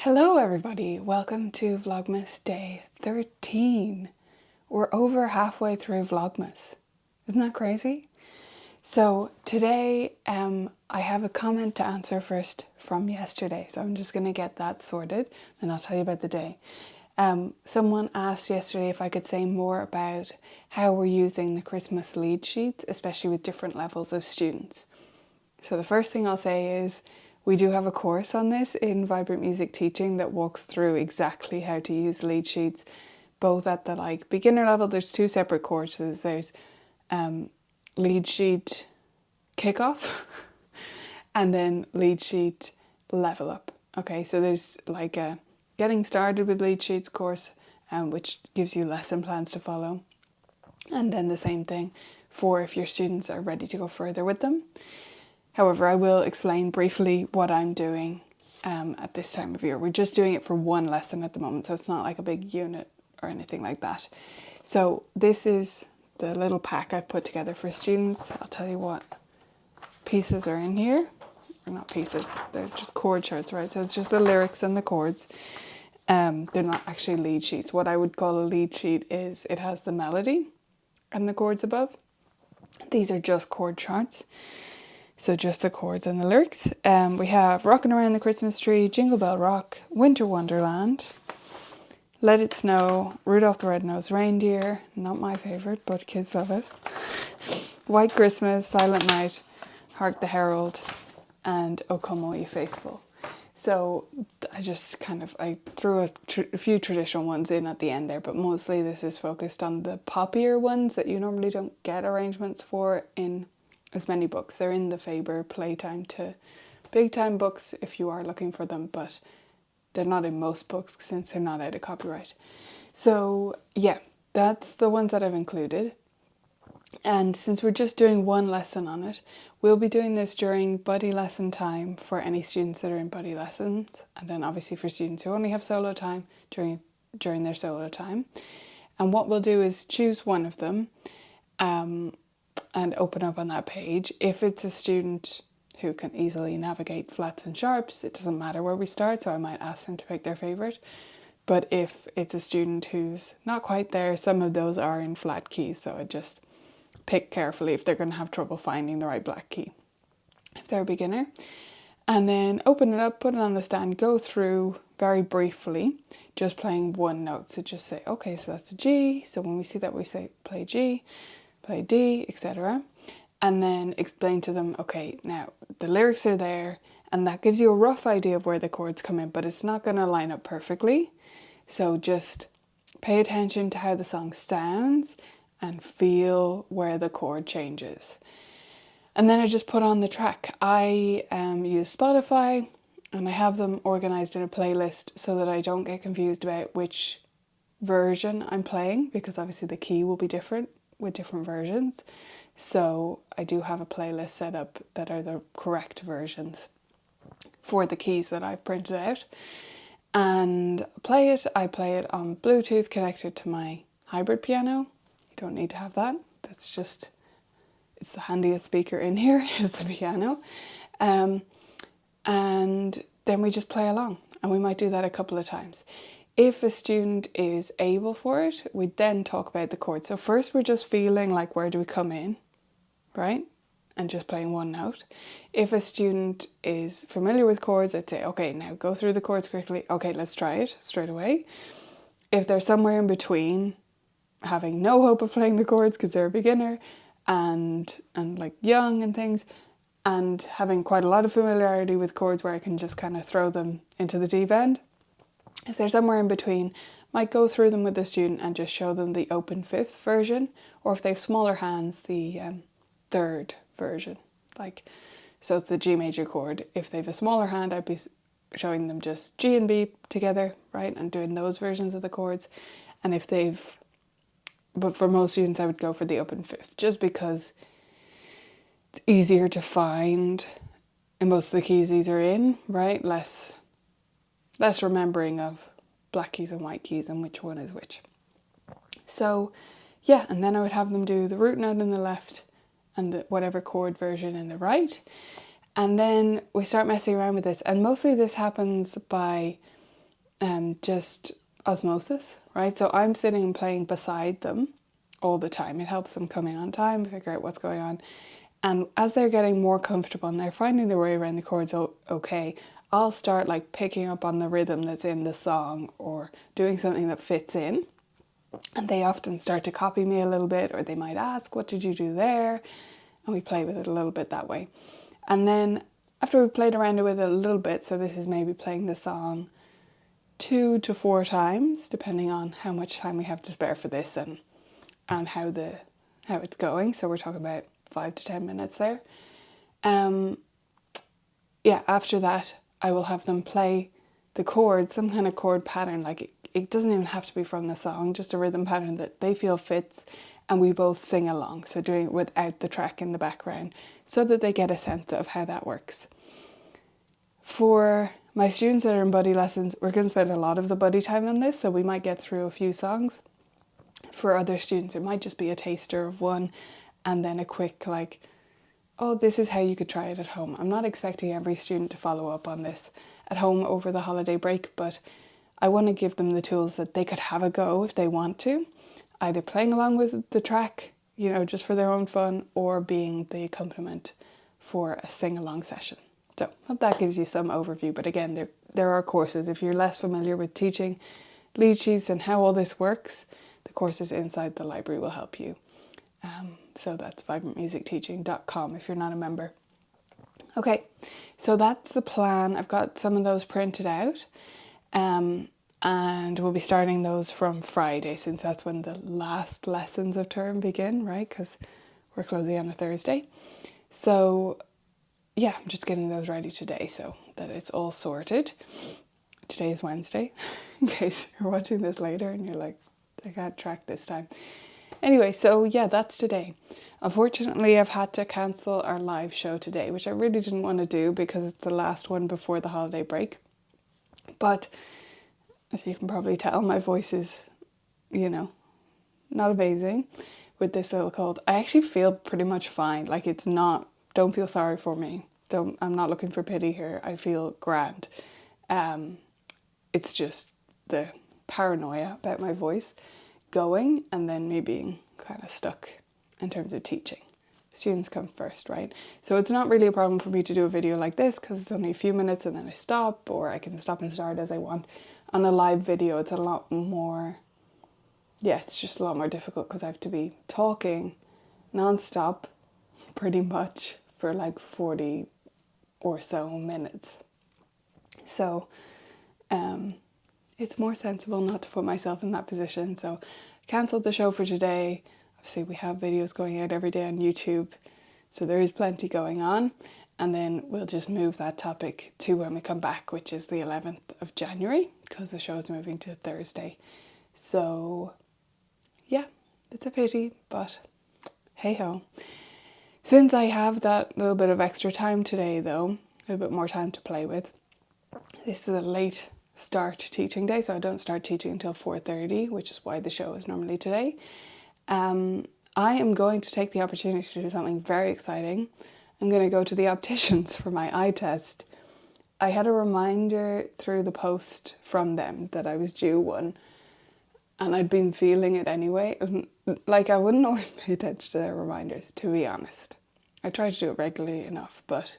Hello everybody, welcome to Vlogmas day 13. We're over halfway through Vlogmas. Isn't that crazy? So today I have a comment to answer first from yesterday, so I'm just going to get that sorted and I'll tell you about the day. Someone asked yesterday if I could say more about how we're using the Christmas lead sheets, especially with different levels of students. So the first thing I'll say is we do have a course on this in Vibrant Music Teaching that walks through exactly how to use lead sheets, both at the beginner level. There's two separate courses. There's lead sheet kickoff and then lead sheet level up. Okay, so there's like a getting started with lead sheets course, which gives you lesson plans to follow. And then the same thing for if your students are ready to go further with them. However, I will explain briefly what I'm doing at this time of year. We're just doing it for one lesson at the moment, so it's not like a big unit or anything like that. So this is the little pack I've put together for students. I'll tell you what pieces are in here. Or not pieces, they're just chord charts, right? So it's just the lyrics and the chords. They're not actually lead sheets. What I would call a lead sheet is it has the melody and the chords above. These are just chord charts. So just the chords and the lyrics. We have Rockin' Around the Christmas Tree, Jingle Bell Rock, Winter Wonderland, Let It Snow, Rudolph the Red-Nosed Reindeer, not my favourite, but kids love it, White Christmas, Silent Night, Hark the Herald, and O Come All Ye Faithful. So I just I threw a few traditional ones in at the end there, but mostly this is focused on the poppier ones that you normally don't get arrangements for in as many books. They're in the Faber Playtime to Big Time books if you are looking for them, but they're not in most books since they're not out of copyright. So yeah, that's the ones that I've included. And since we're just doing one lesson on it, we'll be doing this during buddy lesson time for any students that are in buddy lessons, and then obviously for students who only have solo time during their solo time. And what we'll do is choose one of them and open up on that page. If it's a student who can easily navigate flats and sharps, it doesn't matter where we start, so I might ask them to pick their favourite. But if it's a student who's not quite there, some of those are in flat keys, so I just pick carefully if they're going to have trouble finding the right black key, if they're a beginner. And then open it up, put it on the stand, go through very briefly, just playing one note. So just say, okay, so that's a G. So when we see that, we say play G, play D, etc. And then explain to them, okay, now the lyrics are there, and that gives you a rough idea of where the chords come in, but it's not going to line up perfectly. So just pay attention to how the song sounds and feel where the chord changes. And then I just put on the track. I use Spotify and I have them organised in a playlist so that I don't get confused about which version I'm playing, because obviously the key will be different with different versions. So I do have a playlist set up that are the correct versions for the keys that I've printed out. And I play it on Bluetooth connected to my hybrid piano. You don't need to have that. That's just, it's the handiest speaker in here is the piano. And then we just play along, and we might do that a couple of times. If a student is able for it, we then talk about the chords. So first we're just feeling like where do we come in, right? And just playing one note. If a student is familiar with chords, I'd say, okay, now go through the chords quickly. Okay, let's try it straight away. If they're somewhere in between, having no hope of playing the chords because they're a beginner and like young and things, and having quite a lot of familiarity with chords where I can just kind of throw them into the deep end, if they're somewhere in between, might go through them with the student and just show them the open fifth version, or if they have smaller hands, the third version. So it's the G major chord. If they have a smaller hand, I'd be showing them just G and B together, right, and doing those versions of the chords. And but for most students, I would go for the open fifth, just because it's easier to find in most of the keys these are in, right? Less remembering of black keys and white keys and which one is which. So yeah, and then I would have them do the root note in the left and whatever chord version in the right. And then we start messing around with this. And mostly this happens by just osmosis, right? So I'm sitting and playing beside them all the time. It helps them come in on time, figure out what's going on. And as they're getting more comfortable and they're finding their way around the chords okay, I'll start like picking up on the rhythm that's in the song or doing something that fits in. And they often start to copy me a little bit, or they might ask, what did you do there? And we play with it a little bit that way. And then after we've played around with it a little bit, so this is maybe playing the song 2 to 4 times, depending on how much time we have to spare for this and how it's going. So we're talking about 5 to 10 minutes there. After that, I will have them play the chord, some kind of chord pattern. Like it doesn't even have to be from the song, just a rhythm pattern that they feel fits, and we both sing along. So doing it without the track in the background, so that they get a sense of how that works. For my students that are in buddy lessons, we're going to spend a lot of the buddy time on this, so we might get through a few songs. For other students, it might just be a taster of one, and then a quick like, oh, this is how you could try it at home. I'm not expecting every student to follow up on this at home over the holiday break, but I want to give them the tools that they could have a go if they want to, either playing along with the track, just for their own fun, or being the accompaniment for a sing-along session. So hope that gives you some overview. But again, there are courses. If you're less familiar with teaching lead sheets and how all this works, the courses inside the library will help you. So that's vibrantmusicteaching.com if you're not a member. Okay, so that's the plan. I've got some of those printed out, and we'll be starting those from Friday, since that's when the last lessons of term begin, right? Because we're closing on a Thursday. So yeah, I'm just getting those ready today so that it's all sorted. Today is Wednesday, in case you're watching this later and you're like, I can't track this time. Anyway, so yeah, that's today. Unfortunately, I've had to cancel our live show today, which I really didn't want to do because it's the last one before the holiday break. But as you can probably tell, my voice is, not amazing with this little cold. I actually feel pretty much fine. Like it's not, don't feel sorry for me. I'm not looking for pity here. I feel grand. It's just the paranoia about my voice going, and then me being kind of stuck in terms of teaching. Students come first, right? So it's not really a problem for me to do a video like this because it's only a few minutes and then I stop, or I can stop and start as I want. On a live video, it's a lot more, it's just a lot more difficult because I have to be talking non-stop pretty much for like 40 or so minutes. So it's more sensible not to put myself in that position. So I cancelled the show for today. Obviously we have videos going out every day on YouTube, so there is plenty going on. And then we'll just move that topic to when we come back, which is the 11th of January, because the show is moving to Thursday. So yeah, it's a pity, but hey ho. Since I have that little bit of extra time today though, a bit more time to play with, this is a late start teaching day, so I don't start teaching until 4:30, which is why the show is normally today. I am going to take the opportunity to do something very exciting. I'm going to go to the opticians for my eye test. I had a reminder through the post from them that I was due one, and I'd been feeling it anyway. Like, I wouldn't always pay attention to their reminders, to be honest. I try to do it regularly enough, but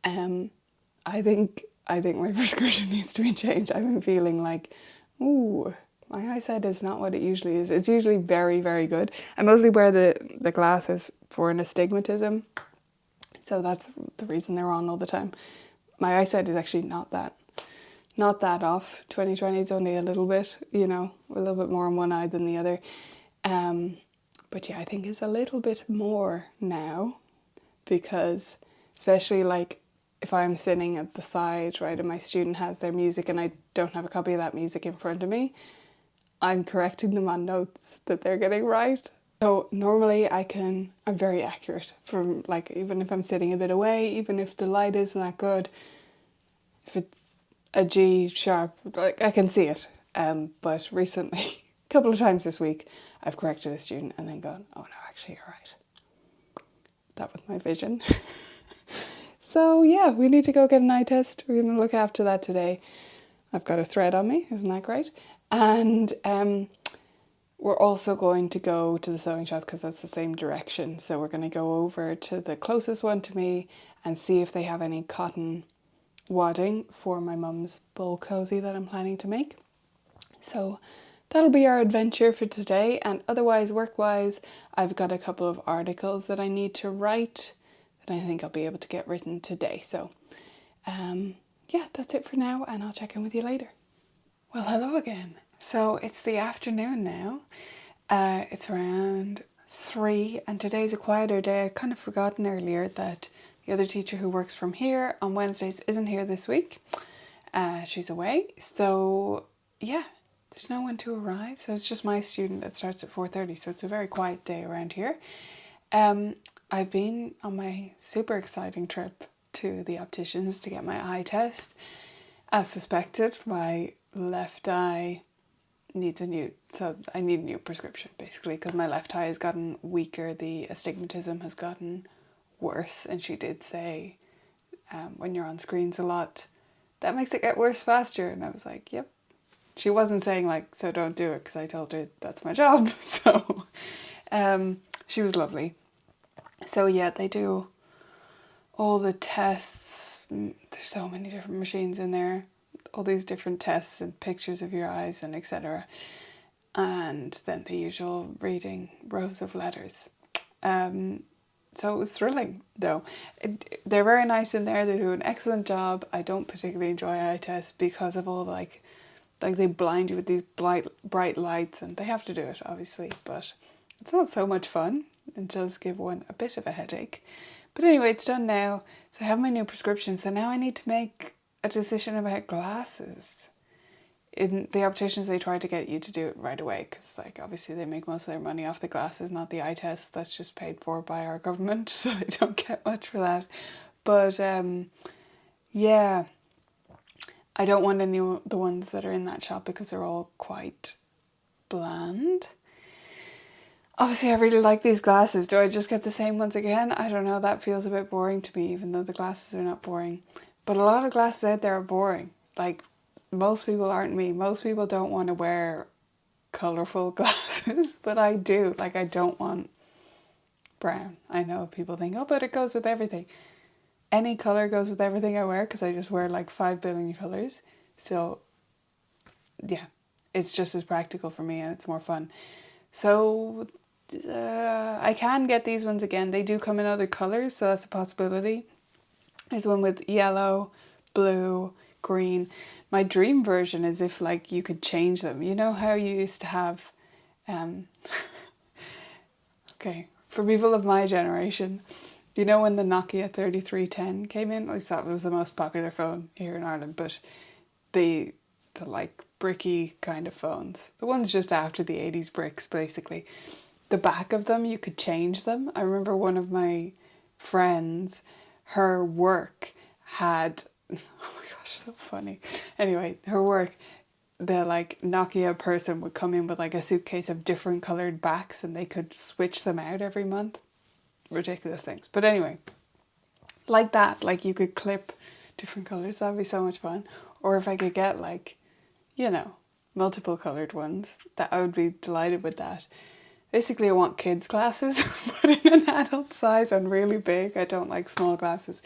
I think my prescription needs to be changed. I've been feeling like, ooh, my eyesight is not what it usually is. It's usually very, very good. I mostly wear the glasses for an astigmatism, so that's the reason they're on all the time. My eyesight is actually not that off. 2020 is only a little bit, a little bit more on one eye than the other. But yeah, I think it's a little bit more now, because especially like if I'm sitting at the side, right, and my student has their music and I don't have a copy of that music in front of me, I'm correcting them on notes that they're getting right. So normally I'm very accurate from, like, even if I'm sitting a bit away, even if the light isn't that good, if it's a G sharp, like, I can see it. But recently, a couple of times this week, I've corrected a student and then gone, oh no, actually you're right. That was my vision. So yeah, we need to go get an eye test. We're going to look after that today. I've got a thread on me, isn't that great? And we're also going to go to the sewing shop because that's the same direction. So we're going to go over to the closest one to me and see if they have any cotton wadding for my mum's bowl cozy that I'm planning to make. So that'll be our adventure for today. And otherwise, work-wise, I've got a couple of articles that I need to write that I think I'll be able to get written today. So yeah, that's it for now, and I'll check in with you later. Well, hello again. So it's the afternoon now. It's around 3, and today's a quieter day. I'd kind of forgotten earlier that the other teacher who works from here on Wednesdays isn't here this week. She's away. So yeah, there's no one to arrive. So it's just my student that starts at 4:30. So it's a very quiet day around here. I've been on my super exciting trip to the opticians to get my eye test. As suspected, my left eye needs I need a new prescription basically because my left eye has gotten weaker, the astigmatism has gotten worse, and she did say when you're on screens a lot, that makes it get worse faster, and I was like, yep. She wasn't saying like, so don't do it, because I told her that's my job. So she was lovely. So yeah, they do all the tests. There's so many different machines in there, all these different tests and pictures of your eyes and etc. And then the usual reading rows of letters. So it was thrilling though. They're very nice in there. They do an excellent job. I don't particularly enjoy eye tests because of all like they blind you with these bright lights, and they have to do it obviously, but it's not so much fun and does give one a bit of a headache. But anyway, it's done now. So I have my new prescription. So now I need to make a decision about glasses. In the opticians, they try to get you to do it right away because like obviously they make most of their money off the glasses, not the eye test. That's just paid for by our government, so they don't get much for that. But yeah, I don't want any of the ones that are in that shop because they're all quite bland. Obviously, I really like these glasses. Do I just get the same ones again? I don't know. That feels a bit boring to me, even though the glasses are not boring. But a lot of glasses out there are boring. Like, most people aren't me. Most people don't want to wear colourful glasses, but I do. Like, I don't want brown. I know people think, oh, but it goes with everything. Any colour goes with everything I wear because I just wear like 5 billion colours. So, yeah, it's just as practical for me and it's more fun. So I can get these ones again. They do come in other colours, so that's a possibility. There's one with yellow, blue, green. My dream version is if like you could change them. You know how you used to have okay, for people of my generation, you know when the Nokia 3310 came in? At least that was the most popular phone here in Ireland, but the like bricky kind of phones, the ones just after the 80s bricks basically, the back of them you could change them. I remember one of my friends, her work had oh my gosh, so funny. Anyway, her work, the like Nokia person would come in with like a suitcase of different coloured backs and they could switch them out every month. Ridiculous things. But anyway, like that, like you could clip different colours. That'd be so much fun. Or if I could get like, you know, multiple coloured ones, that I would be delighted with that. Basically, I want kids' glasses, but in an adult size and really big. I don't like small glasses.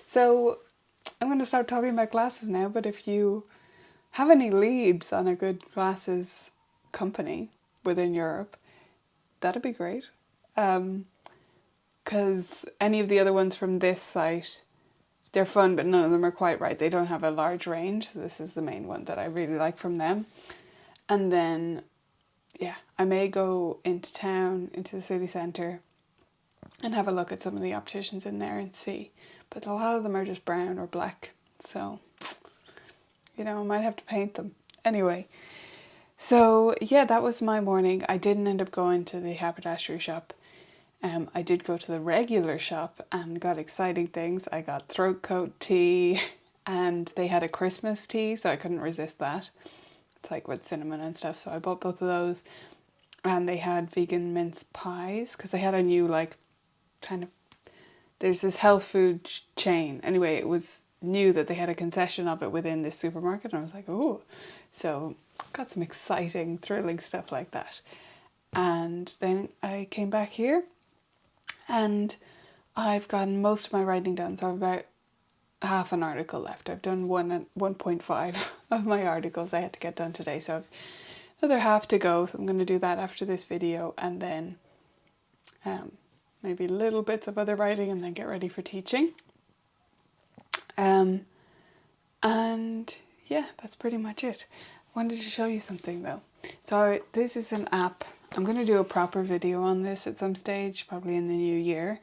So I'm going to start talking about glasses now, but if you have any leads on a good glasses company within Europe, that'd be great. Because any of the other ones from this site, they're fun, but none of them are quite right. They don't have a large range. So this is the main one that I really like from them. And then, yeah, I may go into town, into the city centre, and have a look at some of the opticians in there and see. But a lot of them are just brown or black. So, you know, I might have to paint them. Anyway, so yeah, that was my morning. I didn't end up going to the haberdashery shop. I did go to the regular shop and got exciting things. I got throat coat tea and they had a Christmas tea, so I couldn't resist that. It's like with cinnamon and stuff, so I bought both of those. And they had vegan mince pies because they had a new like kind of, there's this health food chain. Anyway, it was knew that they had a concession of it within this supermarket, and I was like, oh, so got some exciting, thrilling stuff like that. And then I came back here and I've gotten most of my writing done, so I've about half an article left. I've done 1.5 of my articles I had to get done today, so I've another half to go, so I'm going to do that after this video, and then maybe little bits of other writing, and then get ready for teaching. And yeah, that's pretty much it. I wanted to show you something though. So this is an app. I'm going to do a proper video on this at some stage, probably in the new year,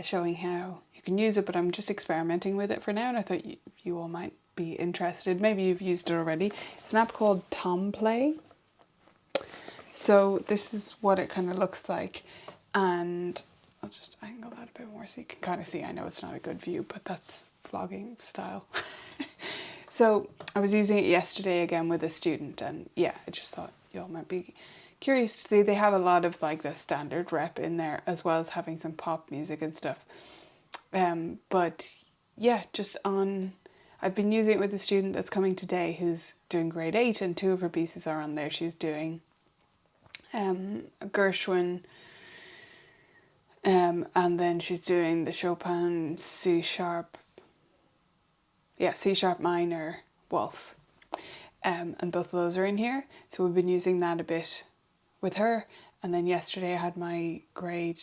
showing how you can use it, but I'm just experimenting with it for now, and I thought you all might be interested. Maybe you've used it already. It's an app called Tomplay. So this is what it kind of looks like, and I'll just angle that a bit more so you can kind of see. I know it's not a good view, but that's vlogging style. So I was using it yesterday again with a student, and yeah, I just thought y'all might be curious to see. They have a lot of like the standard rep in there, as well as having some pop music and stuff. But yeah, I've been using it with a student that's coming today who's doing grade 8, and 2 of her pieces are on there. She's doing Gershwin, and then she's doing the Chopin C sharp minor waltz, and both of those are in here, so we've been using that a bit with her. And then yesterday I had my grade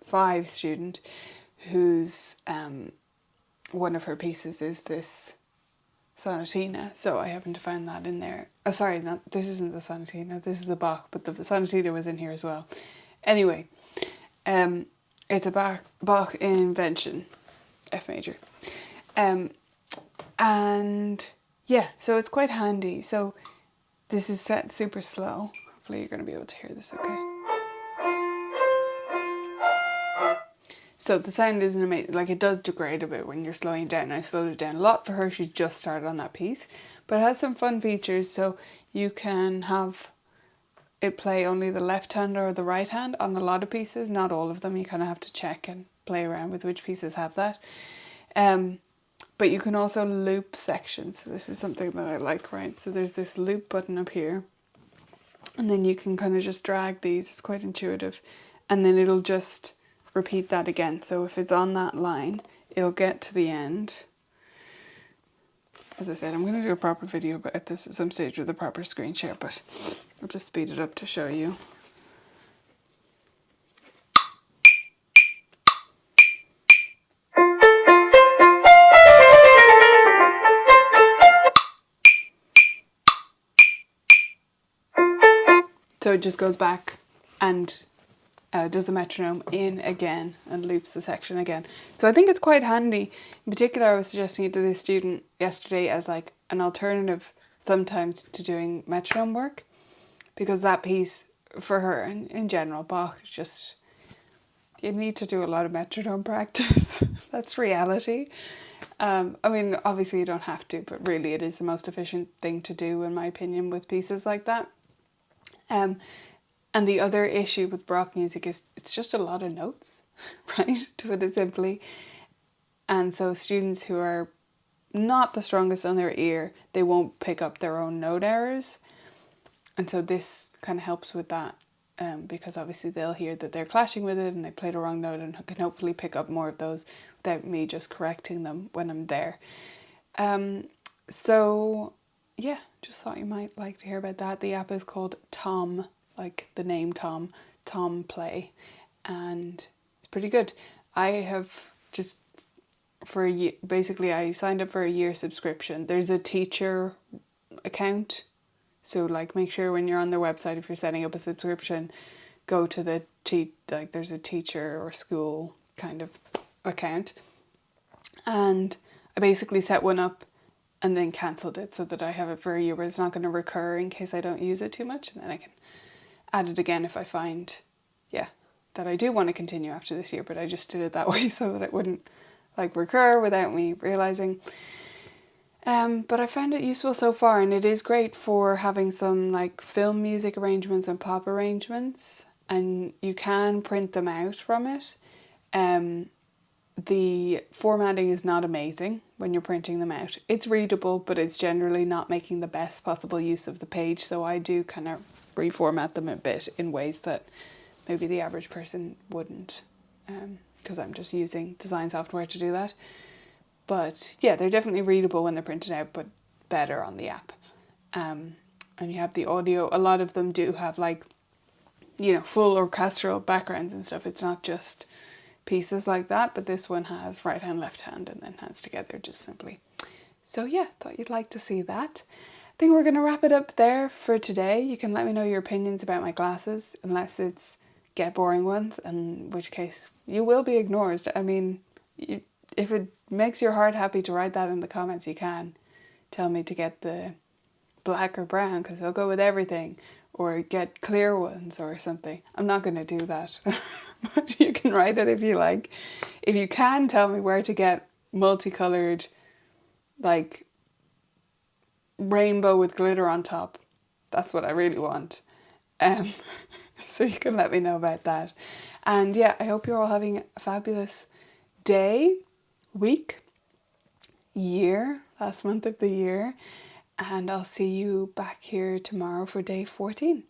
5 student whose one of her pieces is this sonatina, so I happened to find that in there. Oh sorry, this isn't the sonatina, this is the Bach, but the sonatina was in here as well. Anyway, it's a Bach invention, F major. And yeah, so it's quite handy. So this is set super slow. Hopefully you're going to be able to hear this okay. So the sound isn't amazing, like it does degrade a bit when you're slowing it down. I slowed it down a lot for her, she just started on that piece. But it has some fun features, so you can have it play only the left hand or the right hand on a lot of pieces, not all of them. You kind of have to check and play around with which pieces have that. But you can also loop sections. So this is something that I like, right? So there's this loop button up here, and then you can kind of just drag these. It's quite intuitive. And then it'll just repeat that again. So if it's on that line, it'll get to the end. As I said, I'm going to do a proper video at this at some stage with a proper screen share, but I'll just speed it up to show you. So it just goes back and does the metronome in again and loops the section again. So I think it's quite handy. In particular, I was suggesting it to this student yesterday as like an alternative sometimes to doing metronome work, because that piece for her and in general, Bach, just, you need to do a lot of metronome practice. That's reality. I mean, obviously you don't have to, but really it is the most efficient thing to do, in my opinion, with pieces like that. And the other issue with Baroque music is it's just a lot of notes, right, to put it simply. And so students who are not the strongest on their ear, they won't pick up their own note errors. And so this kind of helps with that, because obviously they'll hear that they're clashing with it and they played a wrong note, and can hopefully pick up more of those without me just correcting them when I'm there. So yeah, just thought you might like to hear about that. The app is called Tom, like the name Tom, Tomplay, and it's pretty good. I have just for a year, basically I signed up for a year subscription. There's a teacher account, so like make sure when you're on their website, if you're setting up a subscription, go to the like there's a teacher or school kind of account, and I basically set one up and then cancelled it so that I have it for a year, but it's not going to recur in case I don't use it too much, and then I can add it again if I find, yeah, that I do want to continue after this year. But I just did it that way so that it wouldn't like recur without me realising. But I found it useful so far, and it is great for having some like film music arrangements and pop arrangements, and you can print them out from it. the formatting is not amazing when you're printing them out. It's readable, but it's generally not making the best possible use of the page. So I do kind of reformat them a bit in ways that maybe the average person wouldn't, because I'm just using design software to do that. But yeah, they're definitely readable when they're printed out, but better on the app. And you have the audio. A lot of them do have like, you know, full orchestral backgrounds and stuff. It's not just pieces like that, but this one has right hand, left hand, and then hands together just simply. So yeah, thought you'd like to see that. I think we're going to wrap it up there for today. You can let me know your opinions about my glasses, unless it's get boring ones, in which case you will be ignored. I mean, if it makes your heart happy to write that in the comments, you can tell me to get the black or brown, because I'll go with everything, or get clear ones or something. I'm not going to do that. But you can write it if you like. If you can tell me where to get multicolored, like rainbow with glitter on top, that's what I really want. So you can let me know about that. And yeah, I hope you're all having a fabulous day, week, year, last month of the year. And I'll see you back here tomorrow for day 14.